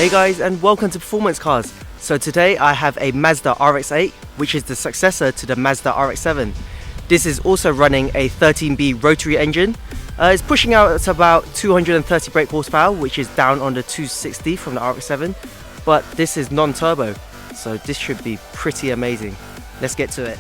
Hey guys, and welcome to Performance Cars. So today I have a Mazda RX8, which is the successor to the Mazda RX7. This is also running a 13B rotary engine. It's pushing out at about 230 brake horsepower, which is down on the 260 from the RX7, but this is non-turbo, so this should be pretty amazing. Let's get to it.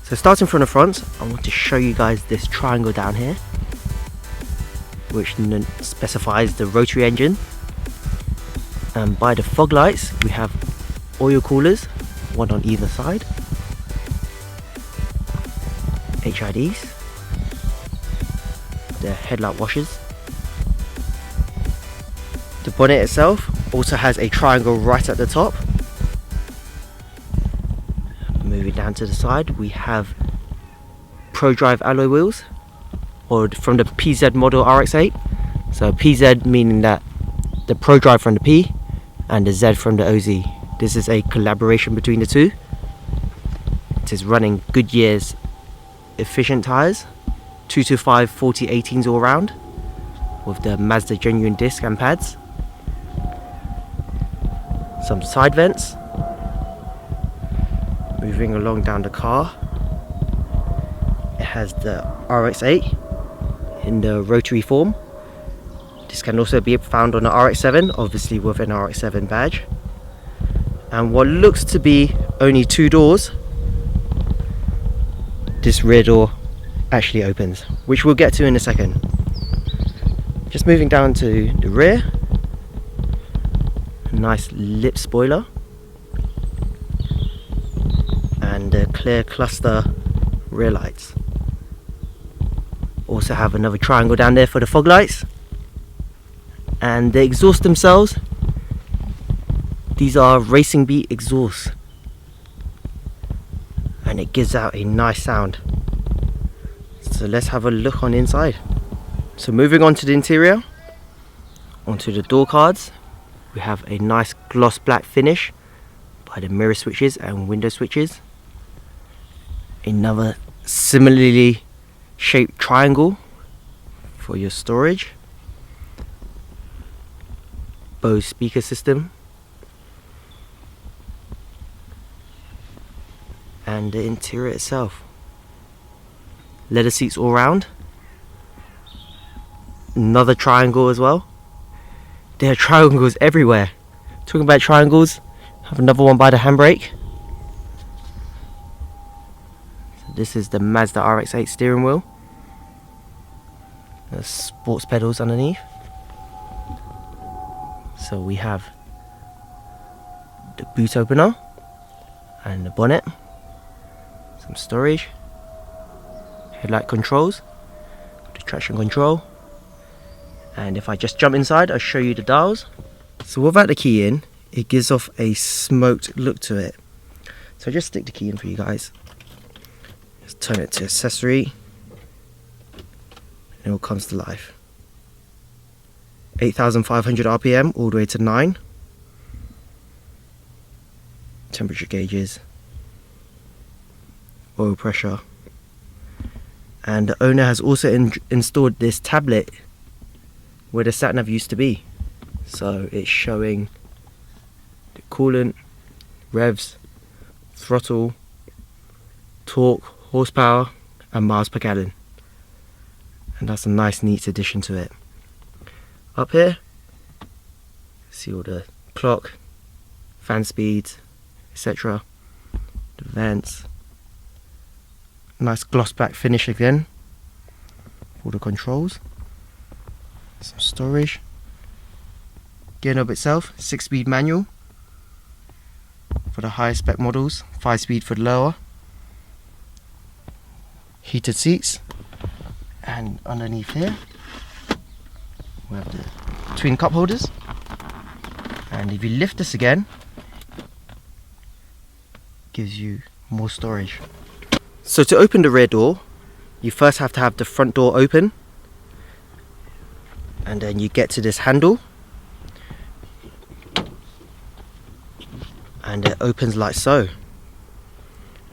So starting from the front, I want to show you guys this triangle down here, which specifies the rotary engine. And by the fog lights, we have oil coolers, one on either side, HIDs, the headlight washers. The bonnet itself also has a triangle right at the top. Moving down to the side, we have ProDrive alloy wheels, or from the PZ model RX8. So PZ meaning that the ProDrive from the P and the Z from the OZ. This is a collaboration between the two. It is running Goodyear's efficient tyres, 225 40 18s all round, with the Mazda genuine disc and pads. Some side vents. Moving along down the car, it has the RX8 in the rotary form. This can also be found on the RX7, obviously with an RX7 badge. And what looks to be only two doors, this rear door actually opens, which we'll get to in a second. Just moving down to the rear, a nice lip spoiler. And the clear cluster rear lights. Also have another triangle down there for the fog lights. And the exhausts themselves, these are Racing Beat exhausts, and it gives out a nice sound. So let's have a look on the inside. So moving on to the interior, onto the door cards, we have a nice gloss black finish by the mirror switches and window switches. Another similarly shaped triangle for your storage. Bose speaker system. And the interior itself. Leather seats all round. Another triangle as well. There are triangles everywhere. Talking about triangles, have another one by the handbrake. This is the Mazda RX8 steering wheel. There's sports pedals underneath. So we have the boot opener and the bonnet, some storage, headlight controls, the traction control. And if I just jump inside, I'll show you the dials. So without the key in, it gives off a smoked look to it. So I'll just stick the key in for you guys. Turn it to accessory, and it all comes to life. 8,500 RPM all the way to 9. Temperature gauges, oil pressure, and the owner has also installed this tablet where the sat nav used to be. So it's showing the coolant, revs, throttle, torque, horsepower and miles per gallon, and that's a nice neat addition to it. Up here, see all the clock, fan speeds, etc. The vents, nice gloss black finish again, all the controls, some storage. Gear knob itself, 6-speed manual for the higher spec models, 5-speed for the lower. Heated seats, and underneath here we have the twin cup holders, and if you lift this again, gives you more storage. So to open the rear door, you first have to have the front door open, and then you get to this handle, and it opens like so.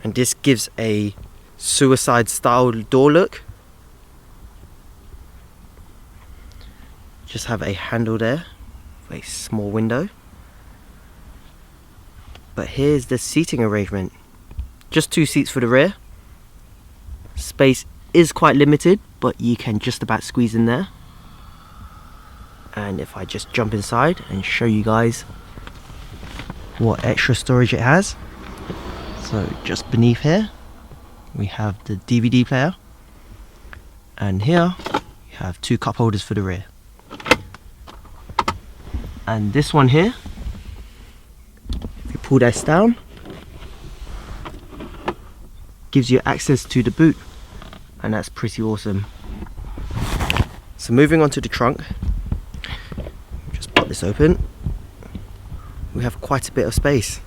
and this gives a suicide style door look. Just have a handle there, a small window. But here's the seating arrangement. Just 2 seats for the rear. Space is quite limited, but you can just about squeeze in there. And if I just jump inside and show you guys what extra storage it has. So just beneath here we have the DVD player, and here you have 2 cup holders for the rear. And this one here, if you pull this down, gives you access to the boot, and that's pretty awesome. So moving on to the trunk, just pop this open. We have quite a bit of space.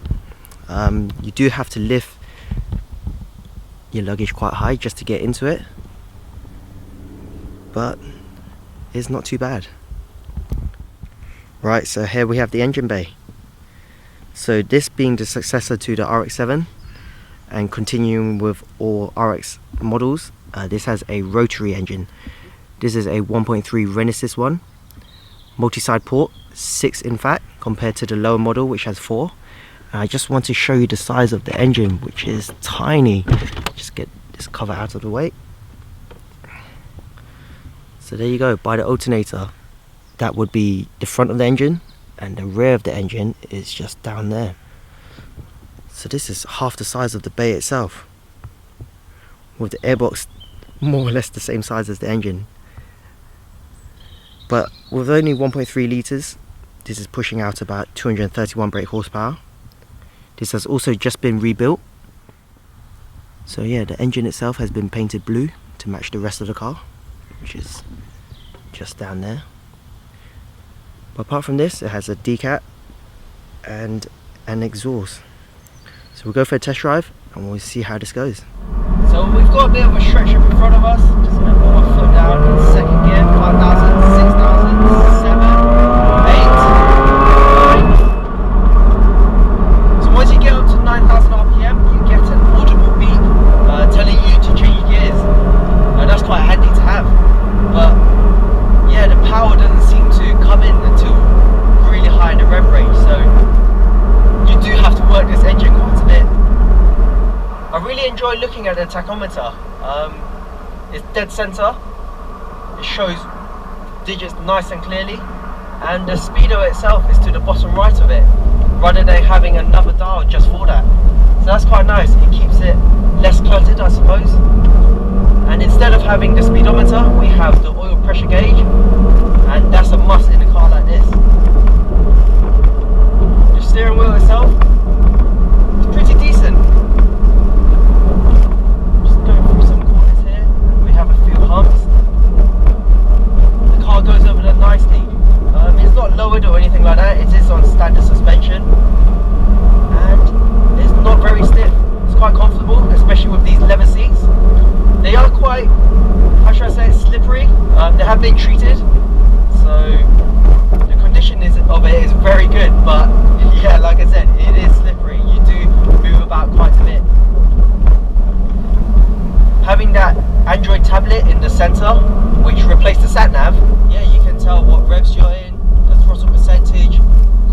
You do have to lift your luggage quite high just to get into it, but it's not too bad. Right, so here we have the engine bay. So this being the successor to the RX-7 and continuing with all RX models, this has a rotary engine. This is a 1.3 Renesis one, multi-side port, 6 in fact, compared to the lower model which has 4. I just want to show you the size of the engine, which is tiny. Just get this cover out of the way. So there you go, by the alternator. That would be the front of the engine, and the rear of the engine is just down there. So this is half the size of the bay itself, with the airbox more or less the same size as the engine. But with only 1.3 litres, this is pushing out about 231 brake horsepower. This has also just been rebuilt. So yeah, the engine itself has been painted blue to match the rest of the car, which is just down there. But apart from this, it has a decat and an exhaust. So we'll go for a test drive and we'll see how this goes. So we've got a bit of a stretch up in front of us. Just going to put my foot down in second gear. 5,000, 6,000, 7, 8, 9. So once you get up to 9,000 RPM, you get an audible beep telling you to change gears. Now that's quite handy to have. But yeah, the power doesn't seem to come in until really high in the rev range, so you do have to work this engine quite a bit. I really enjoy looking at the tachometer. It's dead center, it shows digits nice and clearly, and the speedo itself is to the bottom right of it, rather than having another dial just for that. So that's quite nice, it keeps it less cluttered, I suppose. And instead of having the speedometer, we have the oil pressure gauge, and that's a must in a car like this. The steering wheel itself is pretty decent. Just going through some corners here, we have a few humps. The car goes over there nicely. It's not lowered or anything like that, it is on standard suspension, and it's not very stiff. It's quite comfortable, especially with these leather seats. They are quite, how should I say, slippery. They have been treated, so the condition of it is very good, but yeah, like I said, it is slippery. You do move about quite a bit. Having that Android tablet in the center, which replaced the sat-nav, yeah, you can tell what revs you're in, the throttle percentage,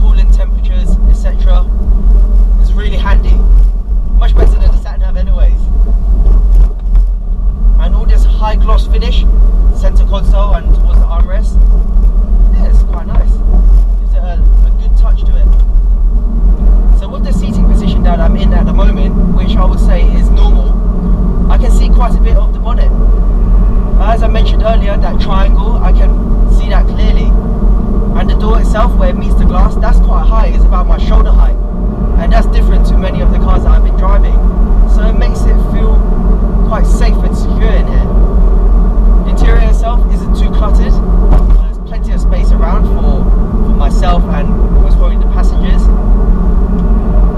cooling temperatures, etc. It's really handy. Much better than the sat-nav anyways. And all this high gloss finish, center console and towards the armrest, yeah, it's quite nice. Gives it a good touch to it. So with the seating position that I'm in at the moment, which I would say is normal, I can see quite a bit of the bonnet. As I mentioned earlier, that triangle, I can see that clearly. And the door itself, where it meets the glass, that's quite high, it's about my shoulder height. And that's different to many of the cars that I've been driving. So it makes it feel quite safe and secure in here. The interior itself isn't too cluttered. There's plenty of space around for myself and most probably the passengers.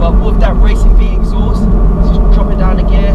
But with that racing beat exhaust, just drop it down a gear,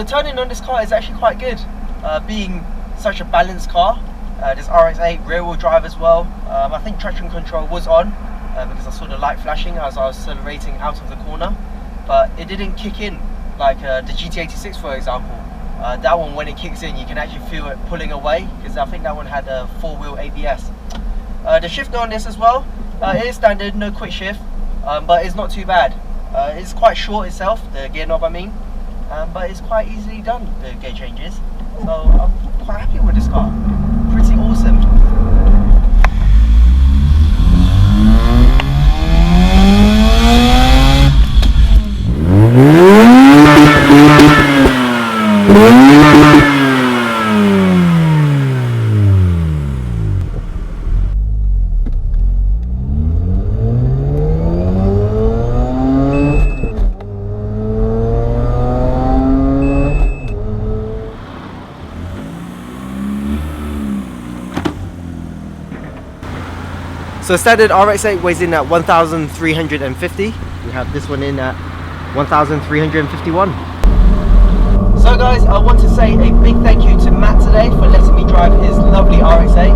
the turning on this car is actually quite good, being such a balanced car. This RX8 rear wheel drive as well. I think traction control was on because I saw the light flashing as I was accelerating out of the corner, but it didn't kick in like the GT86 for example. That one, when it kicks in, you can actually feel it pulling away, because I think that one had a 4-wheel ABS. The shifter on this as well, it is standard, no quick shift, but it's not too bad. It's quite short itself, the gear knob I mean, but it's quite easily done, the gear changes. So I'm quite happy with this car, pretty awesome. So standard RX8 weighs in at 1,350. We have this one in at 1,351. So guys, I want to say a big thank you to Matt today for letting me drive his lovely RX8.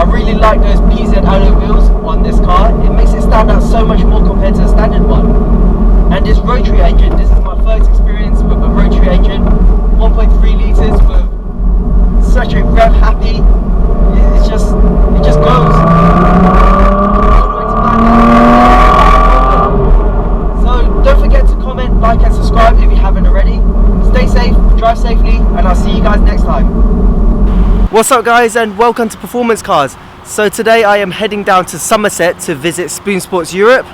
I really like those PZ alloy wheels on this car. It makes it stand out so much more compared to the standard one. And this Rotary engine, this is my first experience with a Rotary engine. 1.3 litres with such a rev happy. It just goes. So don't forget to comment, like and subscribe if you haven't already. Stay safe, drive safely, and I'll see you guys next time. What's up guys, and welcome to Performance Cars. So today I am heading down to Somerset to visit Spoon Sports Europe.